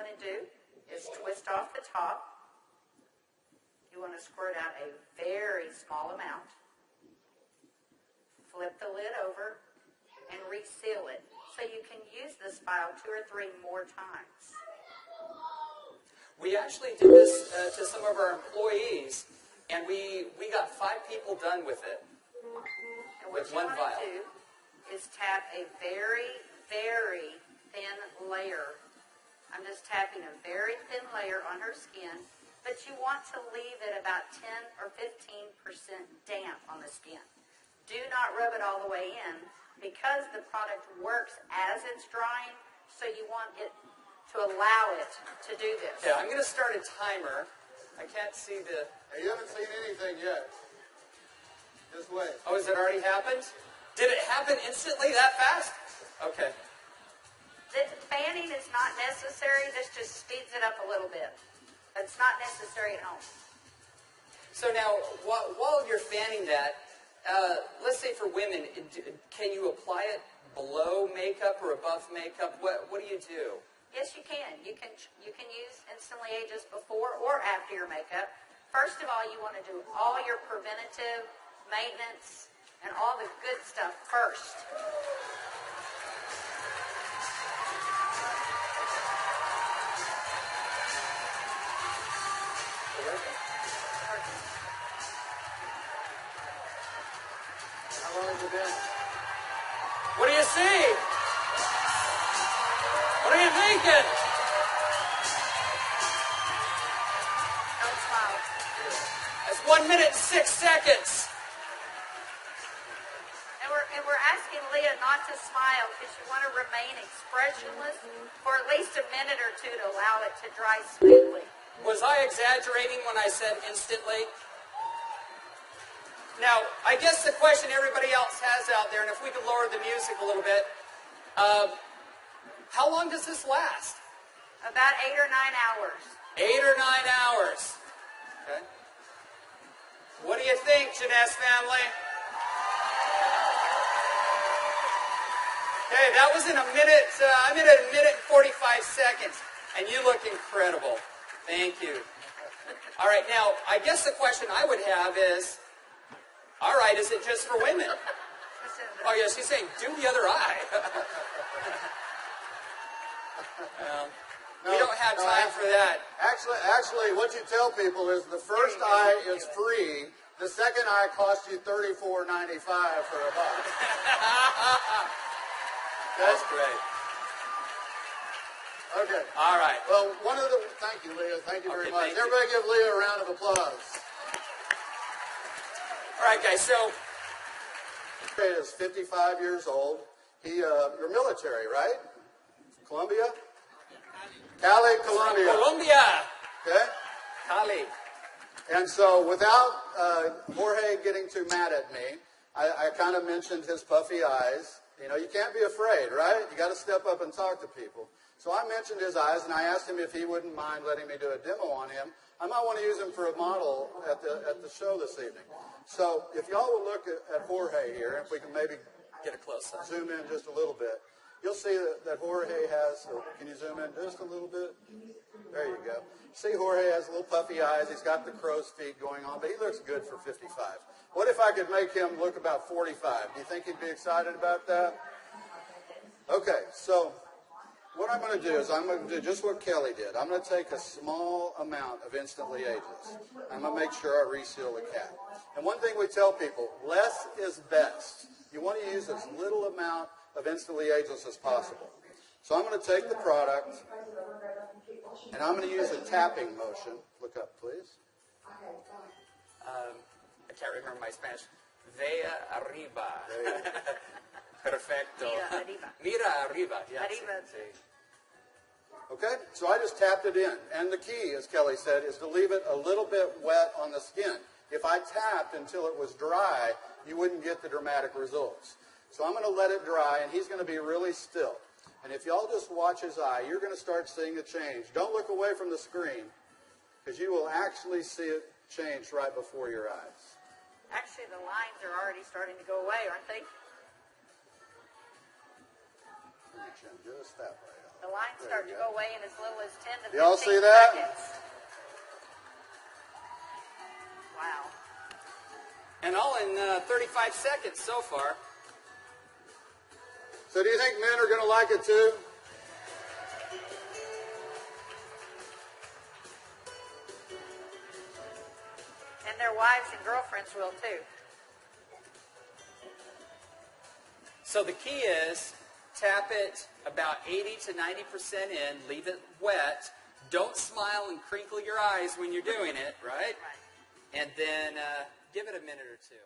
want to do is twist off the top. You want to squirt out a very small amount. Flip the lid over and reseal it so you can use this vial 2 or 3 more times. We actually did this to some of our employees, and we got 5 people done with it. And what you want to do is tap a very, very thin layer. I'm just tapping a very thin layer on her skin, but you want to leave it about 10 or 15% damp on the skin. Do not rub it all the way in because the product works as it's drying, so you want it to allow it to do this. Yeah, I'm going to start a timer. I can't see the... Hey, you haven't seen anything yet. Just wait. Oh, has it already happened? Did it happen instantly that fast? Okay. The fanning is not necessary. This just speeds it up a little bit. It's not necessary at home. So now, while you're fanning that, let's say for women, can you apply it below makeup or above makeup? What do you do? Yes, you can. You can use Instantly Ageless before or after your makeup. First of all, you want to do all your preventative maintenance and all the good stuff first. How long has it been? What do you see? What are you thinking? Don't smile. That's 1 minute and 6 seconds. And we're asking Leah not to smile because you want to remain expressionless for at least a minute or 2 to allow it to dry smoothly. Was I exaggerating when I said instantly? Now, I guess the question everybody else has out there, and if we could lower the music a little bit, how long does this last? About 8 or 9 hours. 8 or 9 hours. Okay. What do you think, Jeunesse family? Okay, that was in a minute, I'm at a minute and 45 seconds, and you look incredible. Thank you. All right, now, I guess the question I would have is, all right, is it just for women? Oh, yeah, she's saying, do the other eye. We don't have time for that. Actually, what you tell people is the first eye is free. The second eye costs you $34.95 for a box. That's great. Okay. All right. Well, thank you, Leah. Thank you very much. Everybody give Leah a round of applause. All right, guys, so... He is 55 years old. You're military, right? Colombia? Cali, Colombia. Colombia. Okay? Cali. And so without Jorge getting too mad at me, I kind of mentioned his puffy eyes. You know, you can't be afraid, right? You got to step up and talk to people. So I mentioned his eyes, and I asked him if he wouldn't mind letting me do a demo on him. I might want to use him for a model at the show this evening. So if y'all will look at Jorge here, if we can maybe get a close-up, zoom in just a little bit, you'll see that Jorge has, can you zoom in just a little bit? There you go. See, Jorge has little puffy eyes. He's got the crow's feet going on, but he looks good for 55. What if I could make him look about 45? Do you think he'd be excited about that? Okay, so what I'm going to do is I'm going to do just what Kelly did. I'm going to take a small amount of Instantly Ageless. I'm going to make sure I reseal the cap. And one thing we tell people, less is best. You want to use as little amount of Instantly Ageless as possible. So I'm going to take the product, and I'm going to use a tapping motion. Look up, please. I can't remember my Spanish. Vea arriba. Perfecto. Mira arriba. Mira arriba. Yeah, Arriba. sí. Okay, so I just tapped it in. And the key, as Kelly said, is to leave it a little bit wet on the skin. If I tapped until it was dry, you wouldn't get the dramatic results. So I'm going to let it dry, and he's going to be really still. And if y'all just watch his eye, you're going to start seeing a change. Don't look away from the screen, because you will actually see it change right before your eyes. Actually, the lines are already starting to go away, aren't they? Just that way. The lines start to go away in as little as 10 to 15 Y'all see that? seconds. Wow. And all in 35 seconds so far. So do you think men are going to like it too? And their wives and girlfriends will too. So the key is tap it about 80 to 90% in, leave it wet. Don't smile and crinkle your eyes when you're doing it, right? Right. And then give it a minute or two.